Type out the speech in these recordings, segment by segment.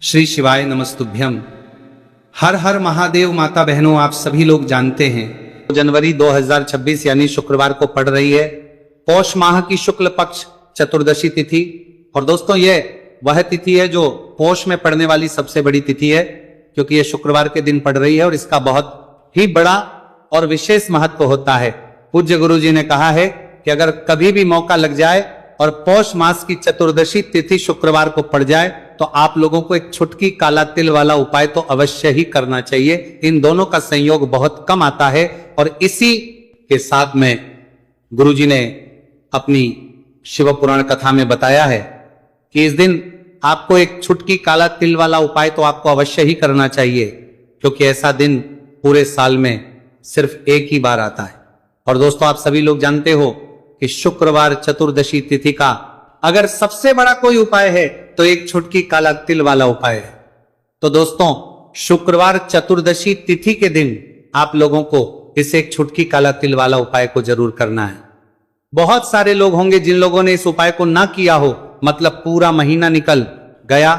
श्री शिवाय नमस्तुभ्यम। हर हर महादेव। माता बहनों, आप सभी लोग जानते हैं जनवरी 2026 यानी शुक्रवार को पड़ रही है पौष माह की शुक्ल पक्ष चतुर्दशी तिथि। और दोस्तों, यह वह तिथि है जो पौष में पड़ने वाली सबसे बड़ी तिथि है, क्योंकि यह शुक्रवार के दिन पड़ रही है और इसका बहुत ही बड़ा और विशेष महत्व होता है। पूज्य गुरु जी ने कहा है कि अगर कभी भी मौका लग जाए और पौष मास की चतुर्दशी तिथि शुक्रवार को पड़ जाए तो आप लोगों को एक छुटकी काला तिल वाला उपाय तो अवश्य ही करना चाहिए। इन दोनों का संयोग बहुत कम आता है और इसी के साथ में गुरुजी ने अपनी शिव पुराण कथा में बताया है कि इस दिन आपको एक छुटकी काला तिल वाला उपाय तो आपको अवश्य ही करना चाहिए, क्योंकि ऐसा दिन पूरे साल में सिर्फ एक ही बार आता है। और दोस्तों, आप सभी लोग जानते हो कि शुक्रवार चतुर्दशी तिथि का अगर सबसे बड़ा कोई उपाय है तो एक छुटकी काला तिल वाला उपाय है। तो दोस्तों, शुक्रवार चतुर्दशी तिथि के दिन आप लोगों को इस एक छुटकी काला तिल वाला उपाय को जरूर करना है। बहुत सारे लोग होंगे जिन लोगों ने इस उपाय को ना किया हो, मतलब पूरा महीना निकल गया,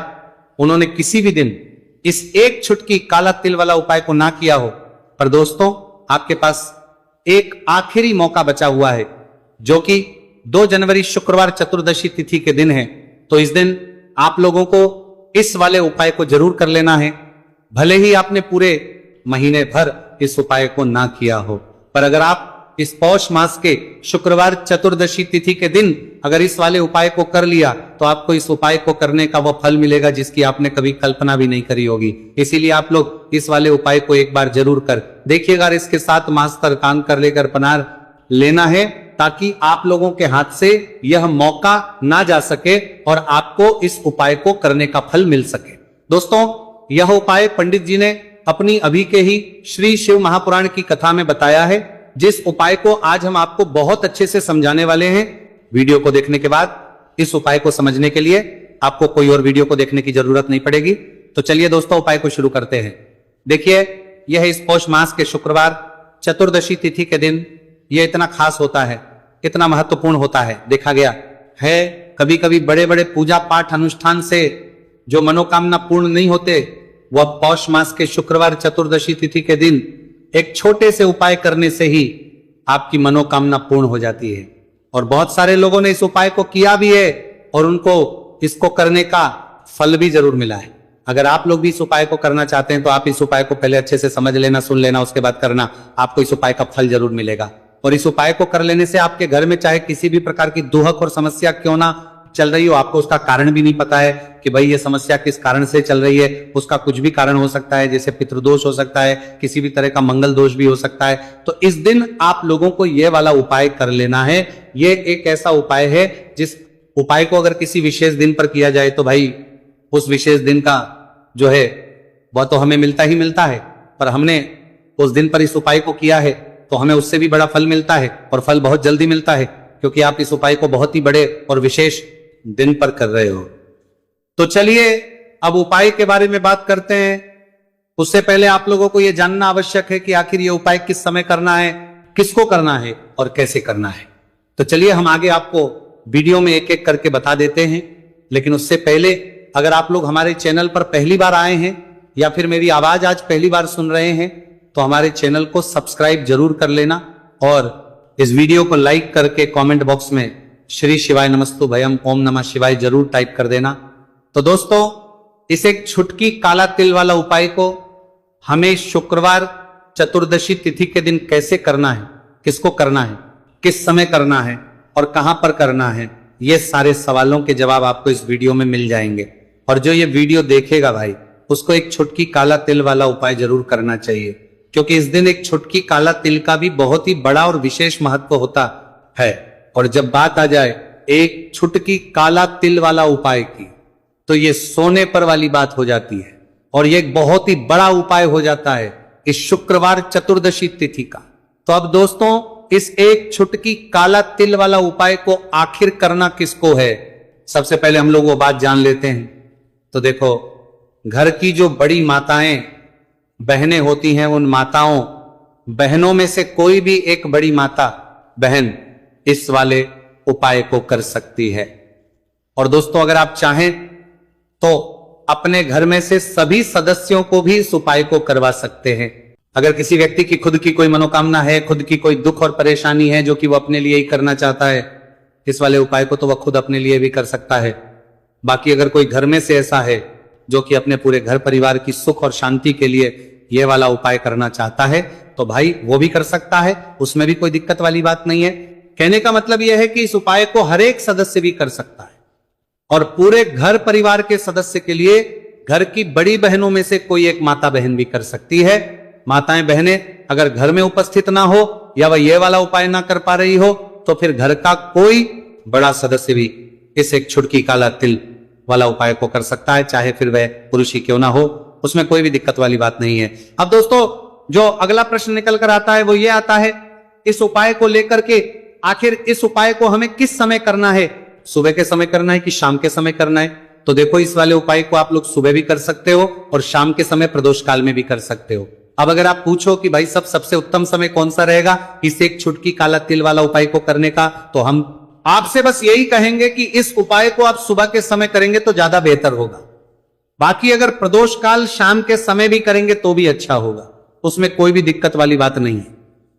उन्होंने किसी भी दिन इस एक छुटकी काला तिल वाला उपाय को ना किया हो। पर दोस्तों, आपके पास एक आखिरी मौका बचा हुआ है, जो कि 2 जनवरी शुक्रवार चतुर्दशी तिथि के दिन है। तो इस दिन आप लोगों को इस वाले उपाय को जरूर कर लेना है, भले ही आपने पूरे महीने भर इस उपाय को ना किया हो। पर अगर आप इस पौष मास के शुक्रवार चतुर्दशी तिथि के दिन अगर इस वाले उपाय को कर लिया तो आपको इस उपाय को करने का वह फल मिलेगा जिसकी आपने कभी कल्पना भी नहीं करी होगी। इसीलिए आप लोग इस वाले उपाय को एक बार जरूर कर देखिएगा। इसके साथ मास्टर काम कर लेकर पनार लेना है, ताकि आप लोगों के हाथ से यह मौका ना जा सके और आपको इस उपाय को करने का फल मिल सके। दोस्तों, यह उपाय पंडित जी ने अपनी अभी के ही श्री शिव महापुराण की कथा में बताया है, जिस उपाय को आज हम आपको बहुत अच्छे से समझाने वाले हैं। वीडियो को देखने के बाद इस उपाय को समझने के लिए आपको कोई और वीडियो को देखने की जरूरत नहीं पड़ेगी। तो चलिए दोस्तों, उपाय को शुरू करते हैं। देखिए, यह इस पौष मास के शुक्रवार चतुर्दशी तिथि के दिन यह इतना खास होता है, इतना महत्वपूर्ण होता है। देखा गया है कभी कभी बड़े बड़े पूजा पाठ अनुष्ठान से जो मनोकामना पूर्ण नहीं होते, वह पौष मास के शुक्रवार चतुर्दशी तिथि के दिन एक छोटे से उपाय करने से ही आपकी मनोकामना पूर्ण हो जाती है। और बहुत सारे लोगों ने इस उपाय को किया भी है और उनको इसको करने का फल भी जरूर मिला है। अगर आप लोग भी इस उपाय को करना चाहते हैं तो आप इस उपाय को पहले अच्छे से समझ लेना, सुन लेना, उसके बाद करना। आपको इस उपाय का फल जरूर मिलेगा। और इस उपाय को कर लेने से आपके घर में चाहे किसी भी प्रकार की दुहक और समस्या क्यों ना चल रही हो, आपको उसका कारण भी नहीं पता है कि भाई ये समस्या किस कारण से चल रही है, उसका कुछ भी कारण हो सकता है, जैसे पितृदोष हो सकता है, किसी भी तरह का मंगल दोष भी हो सकता है। तो इस दिन आप लोगों को ये वाला उपाय कर लेना है। ये एक ऐसा उपाय है जिस उपाय को अगर किसी विशेष दिन पर किया जाए तो भाई उस विशेष दिन का जो है वह तो हमें मिलता ही मिलता है, पर हमने उस दिन पर इस उपाय को किया है तो हमें उससे भी बड़ा फल मिलता है, और फल बहुत जल्दी मिलता है, क्योंकि आप इस उपाय को बहुत ही बड़े और विशेष दिन पर कर रहे हो। तो चलिए अब उपाय के बारे में बात करते हैं। उससे पहले आप लोगों को यह जानना आवश्यक है कि आखिर यह उपाय किस समय करना है, किसको करना है और कैसे करना है। तो चलिए हम आगे आपको वीडियो में एक एक करके बता देते हैं। लेकिन उससे पहले अगर आप लोग हमारे चैनल पर पहली बार आए हैं या फिर मेरी आवाज आज पहली बार सुन रहे हैं तो हमारे चैनल को सब्सक्राइब जरूर कर लेना और इस वीडियो को लाइक करके कमेंट बॉक्स में श्री शिवाय नमस्तुभयम ओम नमः शिवाय जरूर टाइप कर देना। तो दोस्तों, इस एक छुटकी काला तिल वाला उपाय को हमें शुक्रवार चतुर्दशी तिथि के दिन कैसे करना है, किसको करना है, किस समय करना है और कहां पर करना है, ये सारे सवालों के जवाब आपको इस वीडियो में मिल जाएंगे। और जो ये वीडियो देखेगा भाई, उसको एक छुटकी काला तिल वाला उपाय जरूर करना चाहिए, क्योंकि इस दिन एक छुटकी काला तिल का भी बहुत ही बड़ा और विशेष महत्व होता है। और जब बात आ जाए एक छुटकी काला तिल वाला उपाय की, तो ये सोने पर वाली बात हो जाती है और ये एक बहुत ही बड़ा उपाय हो जाता है इस शुक्रवार चतुर्दशी तिथि का। तो अब दोस्तों, इस एक छुटकी काला तिल वाला उपाय को आखिर करना किसको है, सबसे पहले हम लोग वो बात जान लेते हैं। तो देखो, घर की जो बड़ी माताएं बहनें होती हैं, उन माताओं बहनों में से कोई भी एक बड़ी माता बहन इस वाले उपाय को कर सकती है। और दोस्तों, अगर आप चाहें तो अपने घर में से सभी सदस्यों को भी इस उपाय को करवा सकते हैं। अगर किसी व्यक्ति की खुद की कोई मनोकामना है, खुद की कोई दुख और परेशानी है जो कि वो अपने लिए ही करना चाहता है, इस वाले उपाय को तो वह खुद अपने लिए भी कर सकता है। बाकी अगर कोई घर में से ऐसा है जो कि अपने पूरे घर परिवार की सुख और शांति के लिए ये वाला उपाय करना चाहता है, तो भाई वो भी कर सकता है, उसमें भी कोई दिक्कत वाली बात नहीं है। कहने का मतलब यह है कि इस उपाय को हर एक सदस्य भी कर सकता है और पूरे घर परिवार के सदस्य के लिए घर की बड़ी बहनों में से कोई एक माता बहन भी कर सकती है। माताएं बहनें अगर घर में उपस्थित ना हो या वह ये वाला उपाय ना कर पा रही हो, तो फिर घर का कोई बड़ा सदस्य भी इस एक छुटकी काला तिल वाला उपाय को कर सकता है, चाहे फिर वह पुरुष ही क्यों ना हो, उसमें कोई भी दिक्कत वाली बात नहीं है। अब दोस्तों, जो अगला प्रश्न निकल कर आता है वो ये आता है, इस उपाय को लेकर के आखिर इस उपाय को हमें किस समय करना है, सुबह के समय करना है कि शाम के समय करना है? तो देखो, इस वाले उपाय को आप लोग सुबह भी कर सकते हो और शाम के समय प्रदोष काल में भी कर सकते हो। अब अगर आप पूछो कि भाई सबसे उत्तम समय कौन सा रहेगा इस एक छुटकी काला तिल वाला उपाय को करने का, तो हम आपसे बस यही कहेंगे कि इस उपाय को आप सुबह के समय करेंगे तो ज्यादा बेहतर होगा। बाकी अगर प्रदोष काल शाम के समय भी करेंगे तो भी अच्छा होगा, उसमें कोई भी दिक्कत वाली बात नहीं है।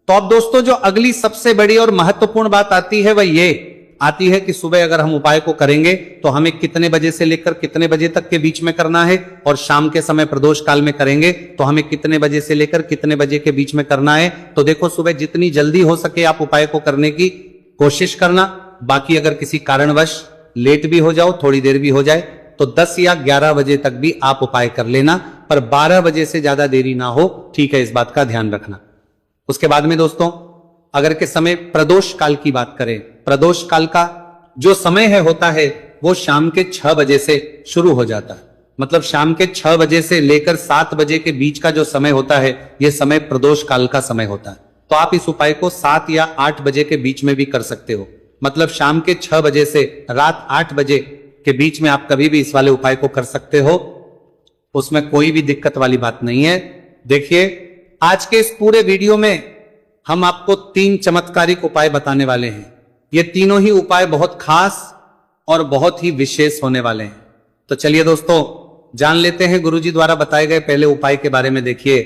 तो अब दोस्तों, जो अगली सबसे बड़ी और महत्वपूर्ण बात आती है वह ये आती है कि सुबह अगर हम उपाय को करेंगे तो हमें कितने बजे से लेकर कितने बजे तक के बीच में करना है, और शाम के समय प्रदोष काल में करेंगे तो हमें कितने बजे से लेकर कितने बजे के बीच में करना है। तो देखो, सुबह जितनी जल्दी हो सके आप उपाय को करने की कोशिश करना। बाकी अगर किसी कारणवश लेट भी हो जाओ, थोड़ी देर भी हो जाए, तो 10 या 11 बजे तक भी आप उपाय कर लेना, पर 12 बजे से ज्यादा देरी ना हो, ठीक है? इस बात का ध्यान रखना। उसके बाद में दोस्तों, अगर के समय प्रदोष काल की बात करें, प्रदोष काल का जो समय है होता है वो शाम के 6 बजे से शुरू हो जाता है। मतलब शाम के 6 बजे से लेकर 7 बजे के बीच का जो समय होता है, यह समय प्रदोष काल का समय होता है। तो आप इस उपाय को 7 या 8 बजे के बीच में भी कर सकते हो। मतलब शाम के 6 बजे से रात 8 बजे के बीच में आप कभी भी इस वाले उपाय को कर सकते हो, उसमें कोई भी दिक्कत वाली बात नहीं है। देखिए, आज के इस पूरे वीडियो में हम आपको 3 चमत्कारिक उपाय बताने वाले हैं। ये तीनों ही उपाय बहुत खास और बहुत ही विशेष होने वाले हैं। तो चलिए दोस्तों, जान लेते हैं गुरुजी द्वारा बताए गए पहले उपाय के बारे में। देखिए,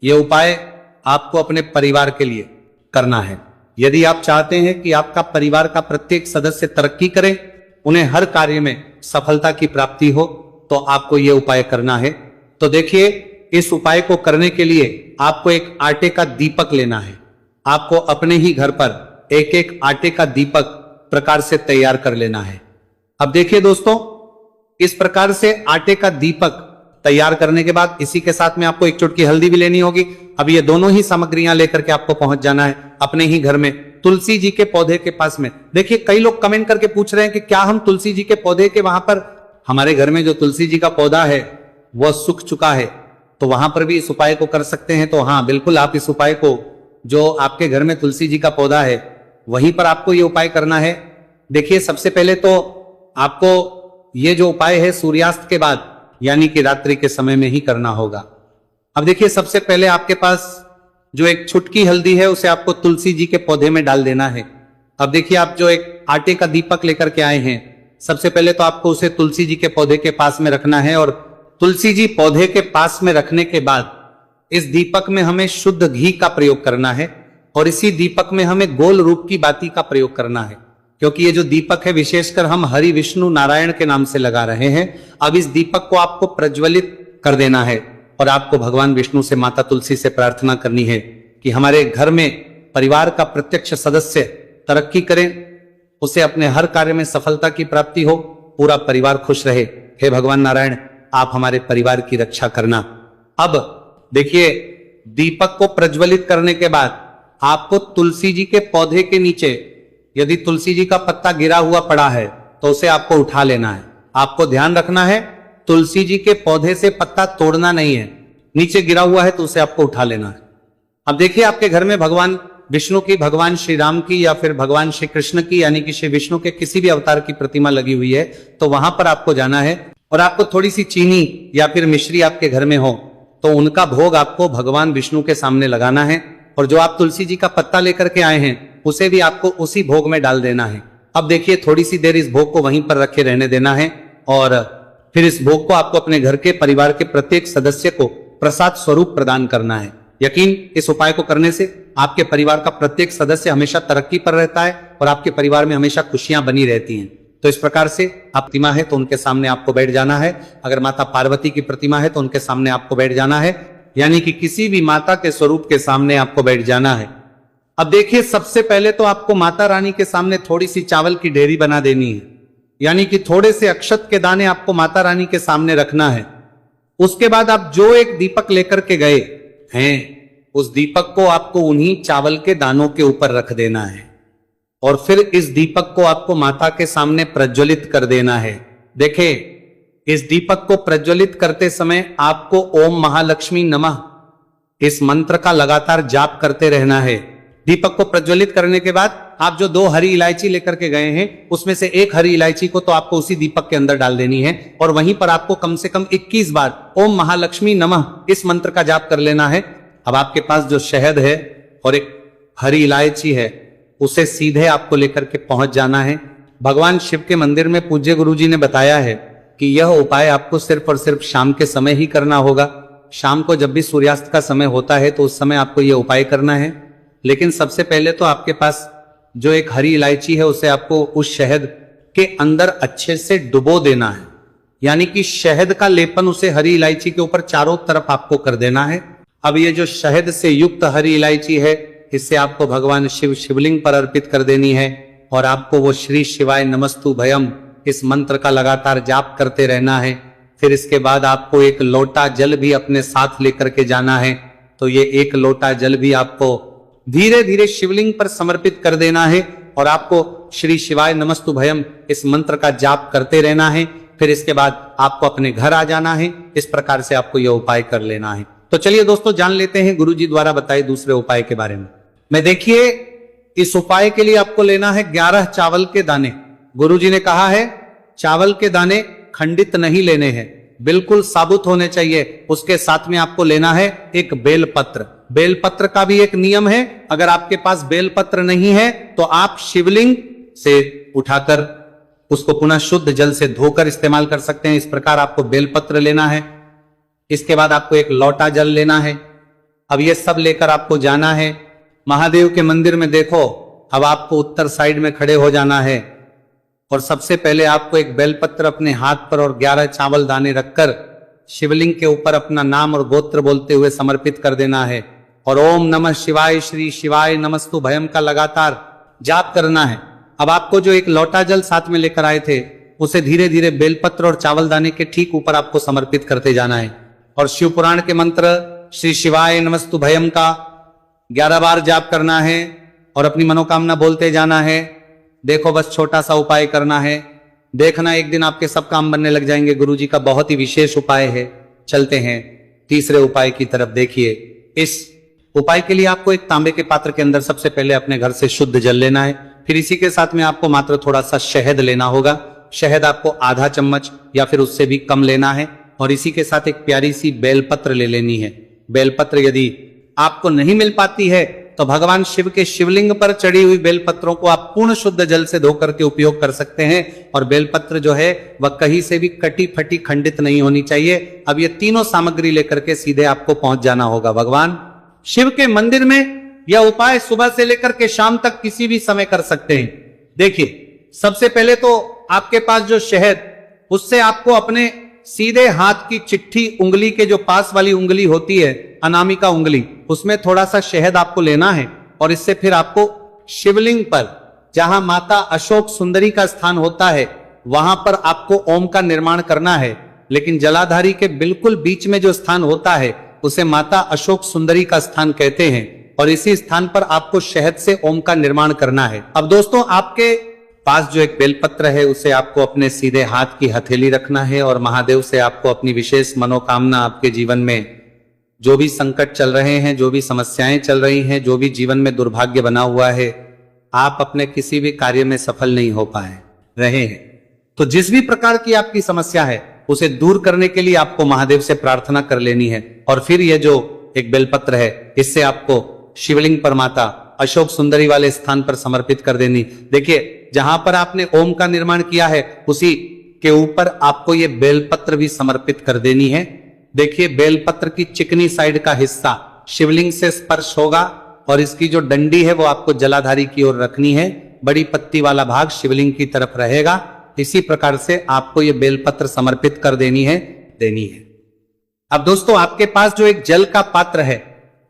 ये उपाय आपको अपने परिवार के लिए करना है। यदि आप चाहते हैं कि आपका परिवार का प्रत्येक सदस्य तरक्की करे, उन्हें हर कार्य में सफलता की प्राप्ति हो, तो आपको यह उपाय करना है। तो देखिए, इस उपाय को करने के लिए आपको एक आटे का दीपक लेना है। आपको अपने ही घर पर एक एक आटे का दीपक प्रकार से तैयार कर लेना है। अब देखिए दोस्तों, इस प्रकार से आटे का दीपक तैयार करने के बाद इसी के साथ में आपको एक चुटकी हल्दी भी लेनी होगी। अब ये दोनों ही सामग्रियां लेकर के आपको पहुंच जाना है अपने ही घर में तुलसी जी के पौधे के पास में। देखिए, कई लोग कमेंट करके पूछ रहे हैं कि क्या हम तुलसी जी के पौधे के वहां पर, हमारे घर में जो तुलसी जी का पौधा है वह सूख चुका है, तो वहां पर भी इस उपाय को कर सकते हैं। तो हाँ, बिल्कुल आप इस उपाय को, जो आपके घर में तुलसी जी का पौधा है वहीं पर आपको ये उपाय करना है। देखिए, सबसे पहले तो आपको ये जो उपाय है सूर्यास्त के बाद यानी कि रात्रि के समय में ही करना होगा। अब देखिए, सबसे पहले आपके पास जो एक छुटकी हल्दी है उसे आपको तुलसी जी के पौधे में डाल देना है। अब देखिए, आप जो एक आटे का दीपक लेकर के आए हैं, सबसे पहले तो आपको उसे तुलसी जी के पौधे के पास में रखना है, और तुलसी जी पौधे के पास में रखने के बाद इस दीपक में हमें शुद्ध घी का प्रयोग करना है, और इसी दीपक में हमें गोल रूप की बाती का प्रयोग करना है। क्योंकि ये जो दीपक है विशेषकर हम हरि विष्णु नारायण के नाम से लगा रहे हैं। अब इस दीपक को आपको प्रज्वलित कर देना है, और आपको भगवान विष्णु से, माता तुलसी से प्रार्थना करनी है कि हमारे घर में परिवार का प्रत्यक्ष सदस्य तरक्की करे, उसे अपने हर कार्य में सफलता की प्राप्ति हो, पूरा परिवार खुश रहे। हे भगवान नारायण, आप हमारे परिवार की रक्षा करना। अब देखिए, दीपक को प्रज्वलित करने के बाद आपको तुलसी जी के पौधे के नीचे यदि तुलसी जी का पत्ता गिरा हुआ पड़ा है तो उसे आपको उठा लेना है। आपको ध्यान रखना है, तुलसी जी के पौधे से पत्ता तोड़ना नहीं है, नीचे गिरा हुआ है तो उसे आपको उठा लेना है। अब देखिए, आपके घर में भगवान विष्णु की, भगवान श्री राम की या फिर भगवान श्री कृष्ण की यानी कि श्री विष्णु के किसी भी अवतार की प्रतिमा लगी हुई है, तो वहां पर आपको जाना है, और आपको थोड़ी सी चीनी या फिर मिश्री आपके घर में हो तो उनका भोग आपको भगवान विष्णु के सामने लगाना है, और जो आप तुलसी जी का पत्ता लेकर के आए हैं उसे भी आपको उसी भोग में डाल देना है। अब देखिए, थोड़ी सी देर इस भोग को वहीं पर रखे रहने देना है, और फिर इस भोग को आपको अपने घर के परिवार के प्रत्येक सदस्य को प्रसाद स्वरूप प्रदान करना है। यकीन, इस उपाय को करने से आपके परिवार का प्रत्येक सदस्य हमेशा तरक्की पर रहता है और आपके परिवार में हमेशा खुशियां बनी रहती हैं। तो इस प्रकार से आप प्रतिमा है तो उनके सामने आपको बैठ जाना है। अगर माता पार्वती की प्रतिमा है तो उनके सामने आपको बैठ जाना है, यानी कि किसी भी माता के स्वरूप के सामने आपको बैठ जाना है। अब देखिए, सबसे पहले तो आपको माता रानी के सामने थोड़ी सी चावल की ढेरी बना देनी है, यानी कि थोड़े से अक्षत के दाने आपको माता रानी के सामने रखना है। उसके बाद आप जो एक दीपक लेकर के गए हैं, उस दीपक को आपको उन्हीं चावल के दानों के ऊपर रख देना है और फिर इस दीपक को आपको माता के सामने प्रज्वलित कर देना है। देखिए, इस दीपक को प्रज्वलित करते समय आपको ओम महालक्ष्मी नमः इस मंत्र का लगातार जाप करते रहना है। दीपक को प्रज्वलित करने के बाद आप जो 2 हरी इलायची लेकर के गए हैं, उसमें से एक हरी इलायची को तो आपको उसी दीपक के अंदर डाल देनी है और वहीं पर आपको कम से कम 21 बार ओम महालक्ष्मी नमः इस मंत्र का जाप कर लेना है। अब आपके पास जो शहद है और एक हरी इलायची है, उसे सीधे आपको लेकर के पहुंच जाना है। भगवान शिव के मंदिर में पूज्य गुरुजी ने बताया है कि यह उपाय आपको सिर्फ और सिर्फ शाम के समय ही करना होगा। शाम को जब भी सूर्यास्त का समय होता है तो उस समय आपको यह उपाय करना है। लेकिन सबसे पहले तो आपके पास जो एक हरी इलायची है, उसे आपको उस शहद के अंदर अच्छे से डुबो देना है, यानी कि शहद का लेपन उसे हरी इलायची के ऊपर चारों तरफ आपको कर देना है। अब ये जो शहद से युक्त हरी इलायची है, इससे आपको भगवान शिव शिवलिंग पर अर्पित कर देनी है और आपको वो श्री शिवाय नमस्तु भयम इस मंत्र का लगातार जाप करते रहना है। फिर इसके बाद आपको एक लोटा जल भी अपने साथ लेकर के जाना है। तो ये एक लोटा जल भी आपको धीरे धीरे शिवलिंग पर समर्पित कर देना है और आपको श्री शिवाय नमस्तु भयम इस मंत्र का जाप करते रहना है। फिर इसके बाद आपको अपने घर आ जाना है। इस प्रकार से आपको यह उपाय कर लेना है। तो चलिए दोस्तों, जान लेते हैं गुरु जी द्वारा बताए दूसरे उपाय के बारे में। मैं देखिए, इस उपाय के लिए आपको लेना है 11 चावल के दाने। गुरु जी ने कहा है चावल के दाने खंडित नहीं लेने हैं, बिल्कुल साबुत होने चाहिए। उसके साथ में आपको लेना है एक बेलपत्र। बेलपत्र का भी एक नियम है, अगर आपके पास बेलपत्र नहीं है तो आप शिवलिंग से उठाकर उसको पुनः शुद्ध जल से धोकर इस्तेमाल कर सकते हैं। इस प्रकार आपको बेलपत्र लेना है। इसके बाद आपको एक लोटा जल लेना है। अब ये सब लेकर आपको जाना है महादेव के मंदिर में। देखो, अब आपको उत्तर साइड में खड़े हो जाना है और सबसे पहले आपको एक बेलपत्र अपने हाथ पर और 11 चावल दाने रखकर शिवलिंग के ऊपर अपना नाम और गोत्र बोलते हुए समर्पित कर देना है और ओम नमः शिवाय श्री शिवाय नमस्तु भयम का लगातार जाप करना है। अब आपको जो एक लोटा जल साथ में लेकर आए थे, उसे धीरे धीरे बेलपत्र और चावल दाने के ठीक ऊपर आपको समर्पित करते जाना है और शिव पुराण के मंत्र श्री शिवाय नमस्तु भयम का 11 बार जाप करना है और अपनी मनोकामना बोलते जाना है। देखो, बस छोटा सा उपाय करना है, देखना एक दिन आपके सब काम बनने लग जाएंगे। गुरुजी का बहुत ही विशेष उपाय है। चलते हैं तीसरे उपाय की तरफ। देखिए, इस उपाय के लिए आपको एक तांबे के पात्र के अंदर सबसे पहले अपने घर से शुद्ध जल लेना है। फिर इसी के साथ में आपको मात्र थोड़ा सा शहद लेना होगा। शहद आपको आधा चम्मच या फिर उससे भी कम लेना है और इसी के साथ एक प्यारी सी बेलपत्र ले लेनी है। बेलपत्र यदि आपको नहीं मिल पाती है तो भगवान शिव के शिवलिंग पर चढ़ी हुई बेलपत्रों को आप पूर्ण शुद्ध जल से धोकर के उपयोग कर सकते हैं। और बेलपत्र जो है वह कहीं से भी कटी फटी खंडित नहीं होनी चाहिए। अब ये तीनों सामग्री लेकर के सीधे आपको पहुंच जाना होगा भगवान शिव के मंदिर में। यह उपाय सुबह से लेकर के शाम तक किसी भी समय कर सकते हैं। देखिए, सबसे पहले तो आपके पास जो शहद, उससे आपको अपने सीधे हाथ की चिट्ठी उंगली के जो पास वाली उंगली होती है, अनामिका उंगली, उसमें थोड़ा सा शहद आपको लेना है और इससे फिर आपको शिवलिंग पर, जहां माता अशोक सुंदरी का स्थान होता है, वहां पर आपको ओम का निर्माण करना है। लेकिन जलाधारी के बिल्कुल बीच में जो स्थान होता है, उसे माता अशोक सुंदरी का स्थान कहते हैं और इसी स्थान पर आपको शहद से ओम का निर्माण करना है। अब दोस्तों, आपके पास जो एक बेलपत्र है, उसे आपको अपने सीधे हाथ की हथेली रखना है और महादेव से आपको अपनी विशेष मनोकामना, आपके जीवन में जो भी संकट चल रहे हैं, जो भी समस्याएं चल रही हैं, जो भी जीवन में दुर्भाग्य बना हुआ है, आप अपने किसी भी कार्य में सफल नहीं हो पाए रहे हैं, तो जिस भी प्रकार की आपकी समस्या है, उसे दूर करने के लिए आपको महादेव से प्रार्थना कर लेनी है। और फिर ये जो एक बेलपत्र है, इससे आपको शिवलिंग पर माता अशोक सुंदरी वाले स्थान पर समर्पित कर देनी। देखिए, जहां पर आपने ओम का निर्माण किया है, उसी के ऊपर आपको ये बेलपत्र भी समर्पित कर देनी है। देखिए बेलपत्र की चिकनी साइड का हिस्सा शिवलिंग से स्पर्श होगा और इसकी जो डंडी है वो आपको जलाधारी की ओर रखनी है। बड़ी पत्ती वाला भाग शिवलिंग की तरफ रहेगा। इसी प्रकार से आपको ये बेलपत्र समर्पित कर देनी है। अब दोस्तों आपके पास जो एक जल का पात्र है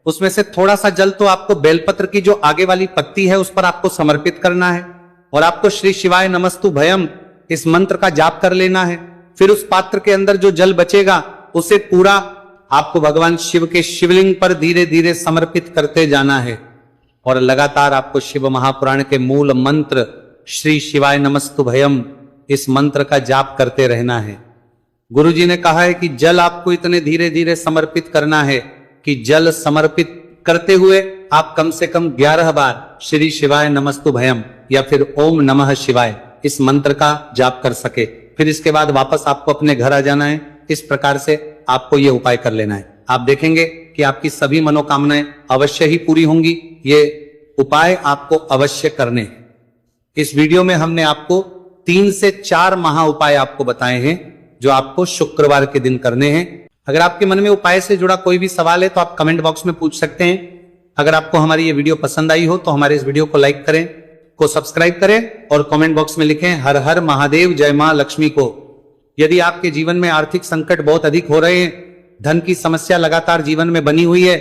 उसमें से थोड़ा सा जल तो आपको बेलपत्र की जो आगे वाली पत्ती है उस पर आपको समर्पित करना है और आपको श्री शिवाय नमस्तु भयम इस मंत्र का जाप कर लेना है। फिर उस पात्र के अंदर जो जल बचेगा उसे पूरा आपको भगवान शिव के शिवलिंग पर धीरे धीरे समर्पित करते जाना है और लगातार आपको शिव महापुराण के मूल मंत्र श्री शिवाय नमस्तु भयम इस मंत्र का जाप करते रहना है। गुरुजी ने कहा है कि जल आपको इतने धीरे धीरे समर्पित करना है कि जल समर्पित करते हुए आप कम से कम 11 बार श्री शिवाय नमस्तु भयम या फिर ओम नमः शिवाय इस मंत्र का जाप कर सके। फिर इसके बाद वापस आपको अपने घर आ जाना है। इस प्रकार से आपको यह उपाय कर लेना है। आप देखेंगे कि आपकी सभी मनोकामनाएं अवश्य ही पूरी होंगी। ये उपाय आपको अवश्य करने हैं। इस वीडियो में हमने आपको 3 से 4 महा उपाय आपको बताए हैं जो आपको शुक्रवार के दिन करने हैं। अगर आपके मन में उपाय से जुड़ा कोई भी सवाल है तो आप कमेंट बॉक्स में पूछ सकते हैं। अगर आपको हमारी ये वीडियो पसंद आई हो तो हमारे इस वीडियो को लाइक करें, को सब्सक्राइब करें और कमेंट बॉक्स में लिखें हर हर महादेव जय मां लक्ष्मी को। यदि आपके जीवन में आर्थिक संकट बहुत अधिक हो रहे हैं, धन की समस्या लगातार जीवन में बनी हुई है,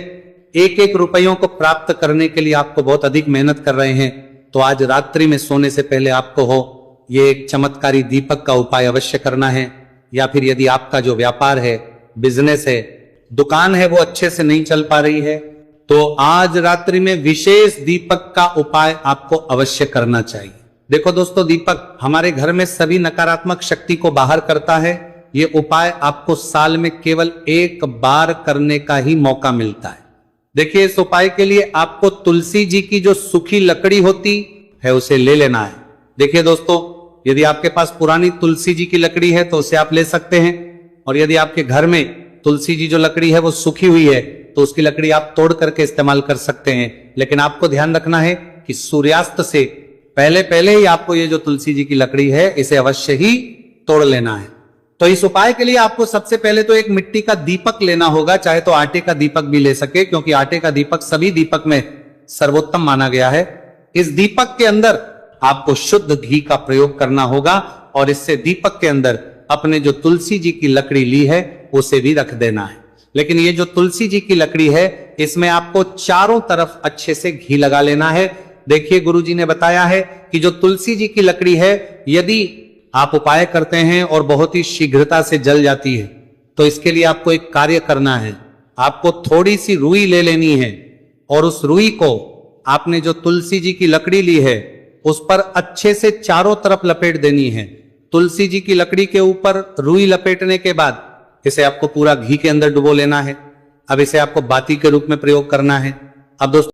एक एक रुपयों को प्राप्त करने के लिए आपको बहुत अधिक मेहनत कर रहे हैं, तो आज रात्रि में सोने से पहले आपको हो ये एक चमत्कारी दीपक का उपाय अवश्य करना है। या फिर यदि आपका जो व्यापार है, बिजनेस है, दुकान है वो अच्छे से नहीं चल पा रही है तो आज रात्रि में विशेष दीपक का उपाय आपको अवश्य करना चाहिए। देखो दोस्तों, दीपक हमारे घर में सभी नकारात्मक शक्ति को बाहर करता है। ये उपाय आपको साल में केवल 1 बार करने का ही मौका मिलता है। देखिए इस उपाय के लिए आपको तुलसी जी की जो सूखी लकड़ी होती है उसे ले लेना है। देखिए दोस्तों, यदि आपके पास पुरानी तुलसी जी की लकड़ी है तो उसे आप ले सकते हैं और यदि आपके घर में तुलसी जी जो लकड़ी है वो सूखी हुई है तो उसकी लकड़ी आप तोड़ करके इस्तेमाल कर सकते हैं। लेकिन आपको ध्यान रखना है कि सूर्यास्त से पहले पहले ही आपको ये जो तुलसी जी की लकड़ी है इसे अवश्य ही तोड़ लेना है। तो इस उपाय के लिए आपको सबसे पहले तो एक मिट्टी का दीपक लेना होगा, चाहे तो आटे का दीपक भी ले सके क्योंकि आटे का दीपक सभी दीपक में सर्वोत्तम माना गया है। इस दीपक के अंदर आपको शुद्ध घी का प्रयोग करना होगा और इससे दीपक के अंदर अपने जो तुलसी जी की लकड़ी ली है उसे भी रख देना है। लेकिन ये जो तुलसी जी की लकड़ी है इसमें आपको चारों तरफ अच्छे से घी लगा लेना है। देखिए गुरुजी ने बताया है कि जो तुलसी जी की लकड़ी है यदि आप उपाय करते हैं और बहुत ही शीघ्रता से जल जाती है तो इसके लिए आपको एक कार्य करना है। आपको थोड़ी सी रुई ले लेनी है और उस रुई को आपने जो तुलसी जी की लकड़ी ली है उस पर अच्छे से चारों तरफ लपेट देनी है। तुलसी जी की लकड़ी के ऊपर रुई लपेटने के बाद इसे आपको पूरा घी के अंदर डुबो लेना है। अब इसे आपको बाती के रूप में प्रयोग करना है। अब दोस्तों